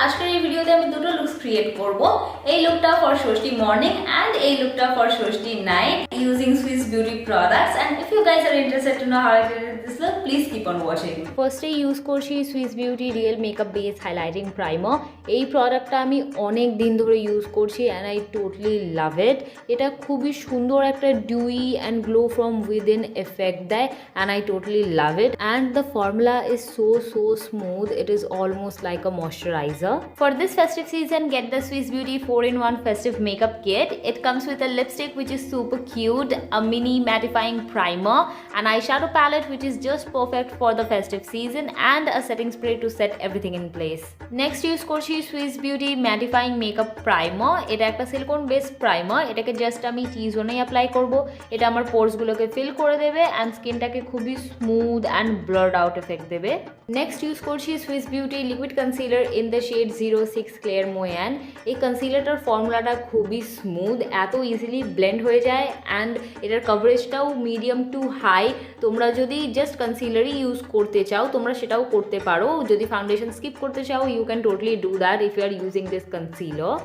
আজকের এই ভিডিওতে আমি দুটো লুকস ক্রিয়েট করব। এই লুকটা ফর ষষ্ঠী মর্নিং এন্ড এই লুকটা for Shashthi night using Swiss beauty products and if you guys are interested to know how I did this look please keep on watching. ফার্স্টে ইউজ করছি Swiss beauty real makeup base highlighting primer. এই প্রোডাক্টটা আমি অনেক দিন ধরে use করছি and I totally love it. এটা খুবই সুন্দর একটা dewy and glow from within effect দেয় and I totally love it and the formula is so smooth. It is almost like a moisturizer. For this festive season, get the Swiss Beauty 4-in-1 Festive Makeup Kit. It comes with a lipstick which is super cute, a mini mattifying primer, an eyeshadow palette which is just perfect for the festive season, and a setting spray to set everything in place. Next use করছি Swiss Beauty mattifying makeup primer. এটা একটা silicone based primer. এটাকে just আমি টি জোনেই apply করব। এটা আমার পোরস গুলোকে feel করে দেবে and স্কিনটাকে খুবই smooth and blurred out effect দেবে। নেক্সট ইউজ করছি Swiss beauty liquid concealer in the shade 06 clear moan. এই কনসিলারটার ফর্মুলাটা খুবই স্মুথ, এত ইজিলি ব্লেন্ড হয়ে যায় অ্যান্ড এটার কভারেজটাও মিডিয়াম টু হাই। তোমরা যদি জাস্ট কনসিলারই ইউজ করতে চাও তোমরা সেটাও করতে পারো। যদি ফাউন্ডেশন স্কিপ করতে চাও you can totally do that if you are using this concealer.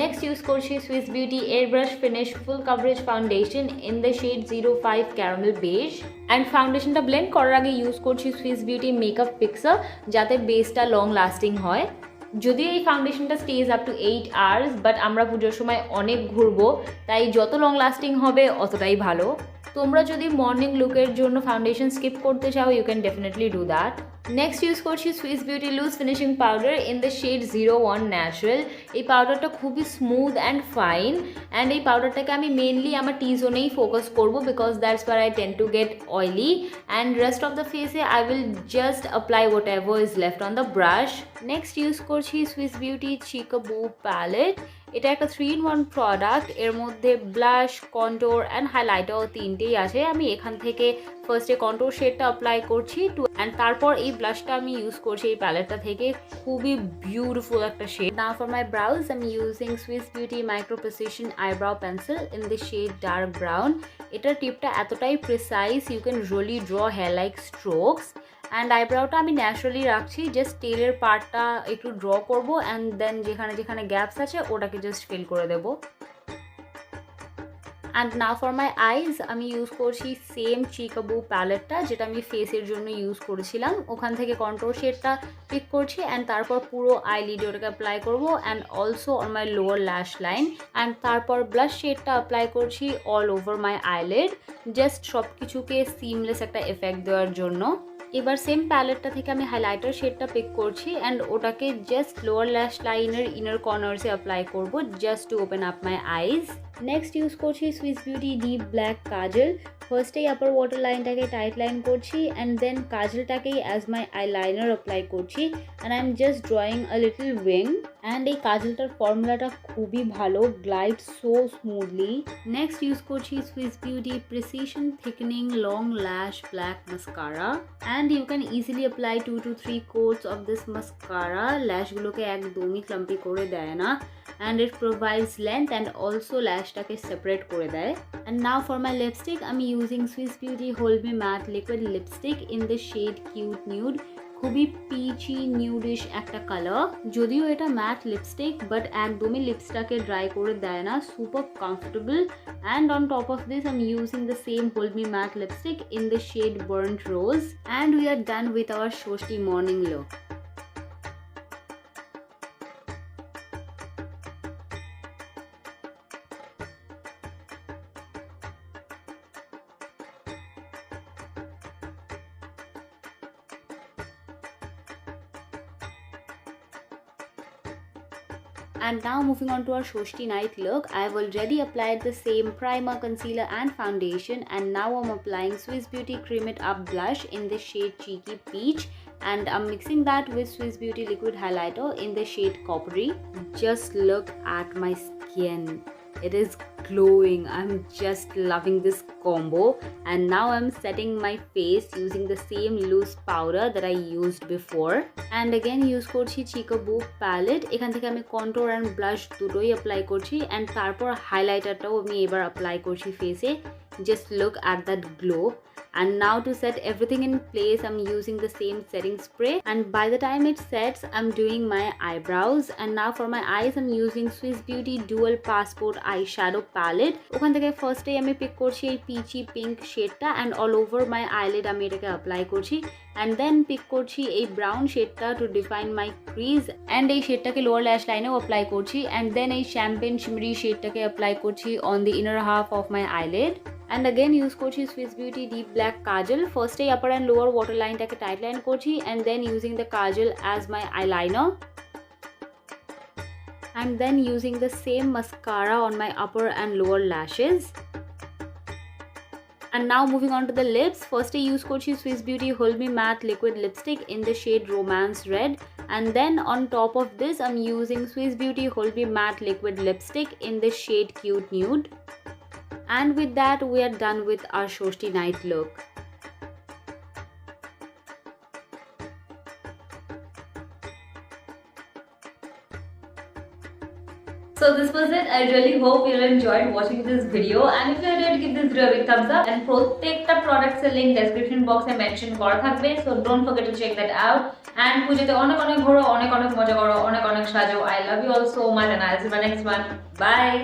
Next use করছি Swiss beauty air brush finish full coverage foundation in the shade 05 caramel beige and ফাউন্ডেশনটা ব্লেন্ড করার আগে ইউজ করছি Swiss beauty makeup fixer যাতে বেসটা long lasting হয়। যদিও এই ফাউন্ডেশনটা stays up to 8 hours but আমরা পুজোর সময় অনেক ঘুরবো তাই যত লং লাস্টিং হবে অতটাই ভালো। তোমরা যদি মর্নিং লুকের জন্য ফাউন্ডেশন স্কিপ করতে চাও you can definitely do that. Next use করছি Swiss beauty loose finishing powder in the shade 01 natural. এই পাউডারটা খুবই স্মুথ অ্যান্ড ফাইন অ্যান্ড এই পাউডারটাকে আমি মেনলি আমার টি জোনেই ফোকাস করবো because that's where I tend to get oily and rest of the ফেসে I will just apply whatever is left on the brush. Next use করছি Swiss beauty cheekaboo palette. এটা একটা 3-in-1 product. এর মধ্যে blush contour and highlighter তিনটেই আছে। আমি এখান থেকে ফার্স্টে কন্ট্যুর শেডটা অ্যাপ্লাই করছি অ্যান্ড তারপর এই ব্লাশটা আমি ইউজ করছি এই প্যালেটটা থেকে। খুবই বিউটিফুল একটা shade. Now for my brows I am using Swiss beauty micro precision eyebrow pencil in the shade dark brown. এটার টিপটা এতটাই precise you can really draw hair like strokes and আইব্রাউটা আমি ন্যাচারালি রাখছি, জাস্ট টেলের পার্টটা একটু draw করবো and then যেখানে যেখানে গ্যাপস আছে ওটাকে জাস্ট ফিল করে দেবো। অ্যান্ড নাও ফর মাই আইজ আমি ইউজ করছি সেম চিকাবু প্যালেটটা যেটা আমি ফেসের জন্য ইউজ করেছিলাম। ওখান থেকে কন্ট্রোল শেডটা পিক করছি অ্যান্ড তারপর পুরো আইলিডে ওটাকে অ্যাপ্লাই করবো and also on my lower ল্যাশ লাইন অ্যান্ড তারপর ব্লাশ শেডটা অ্যাপ্লাই করছি all over my eyelid, just সব কিছুকে সিমলেস একটা এফেক্ট দেওয়ার জন্য। এবার সেম প্যালেটটা থেকে আমি হাইলাইটার শেডটা পিক করছি অ্যান্ড ওটাকে জাস্ট লোয়ার ল্যাশ লাইনের ইনার কর্নার্সে অ্যাপ্লাই করবো just to open up my eyes. Next use করছি Swiss beauty deep black kajal. ফার্স্টেই আপার ওয়াটার লাইনটাকে টাইট লাইন করছি অ্যান্ড দেন কাজলটাকেই as my eyeliner apply করছি and I am just drawing a little wing and এই কাজলটার ফর্মুলাটা খুবই ভালো, glide so smoothly. Next use করছি Swiss beauty precision thickening long lash black mascara and you can easily apply 2 to 3 coats of this mascara. ল্যাশগুলোকে একদমই clumpy করে দেয় না and it provides length and also ল্যাশটাকে সেপারেট করে দেয়। And now for my lipstick আমি using Swiss beauty hold me matte liquid lipstick in the shade cute nude. খুবই পিচি নিউডিশ একটা কালার, যদিও এটা ম্যাট লিপস্টিক বাট একদমই লিপসটাকে dry করে দেয় না, super comfortable and on top of this I am using the same hold me matte lipstick in the shade burnt rose and we are done with our Shashthi morning look. And now moving on to our Shoshti night look, I have already applied the same primer, concealer and foundation and now I'm applying Swiss Beauty Cream It Up blush in the shade Cheeky Peach and I'm mixing that with Swiss Beauty liquid highlighter in the shade Coppery. Just look at my skin. It is glowing. I'm just loving this combo and now I'm setting my face using the same loose powder that I used before and again use করছি চিকাবু palette. এখান থেকে আমি contour and blush দুটোই apply করছি and তারপর হাইলাইটারটাও আমি এবার apply করছি ফেসে। Just look at that glow And now to set everything in place, I'm using the same setting spray, and by the time it sets, I'm doing my eyebrows. And now for my eyes, I'm using Swiss Beauty Dual Passport eyeshadow palette. ওখান থেকে ফার্স্টে আমি pick করছি এই peachy pink শেডটা, and all over my eyelid আমি এটাকে apply করছি, অ্যান্ড দেন পিক করছি এই ব্রাউন শেডটা to define my crease, and এই শেডটাকে লোয়ার ল্যাশ লাইনেও অ্যাপ্লাই করছি, অ্যান্ড দেন এই শ্যাম্পেন শিমরি শেডটাকে অ্যাপ্লাই করছি on the inner half of my eyelid. And again use করছি Swiss Beauty Deep Black Kajal. First upper and lower waterline টাকে tight line করছি, and then using the kajal as my eyeliner, and then using the same mascara on my upper and lower lashes. And now moving on to the lips. First use করছি Swiss Beauty Hold Me Matte Liquid Lipstick in the shade Romance Red, and then on top of this I'm using Swiss Beauty Hold Me Matte Liquid Lipstick in the shade Cute Nude. And with that, we are done with our Shoshti night look. So this was it. I really hope you enjoyed watching this video, and if you did, give this video a big thumbs up, and প্রত্যেকটা products এর link description box এ mention করা থাকবে, so don't forget to check that out. And পুজোতে অনেক অনেক ঘোরো, অনেক অনেক মজা করো, অনেক অনেক সাজো. I love you all so much, and I'll see you in my next one. Bye.